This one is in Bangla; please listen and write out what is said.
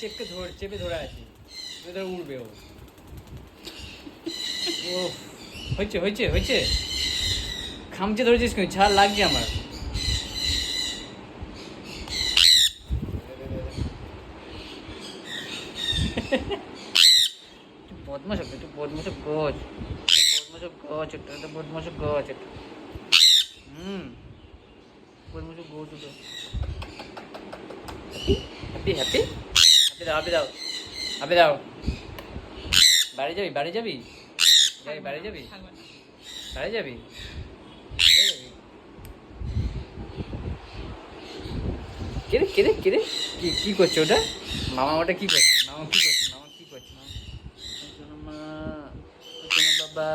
চেপে ধরে আছি, ধরে উড়বে ও। ও হয়েছে খামচে ধরেছিস কেন? ছাড়, লাগছে আমার। বদমাস হবে, একটু বদমাস গছ, একটা বদমাস গছ একটা। বদমাস গছ ওটা। হ্যাপি হ্যাপি হ্যাপি দাও, হ্যাপি দাও। বাড়ি যাবি? বাড়ি যাবি? কেরে কি করছে ওটা? মামা ওটা কি করছে? মামা কি করছে? মা বাবা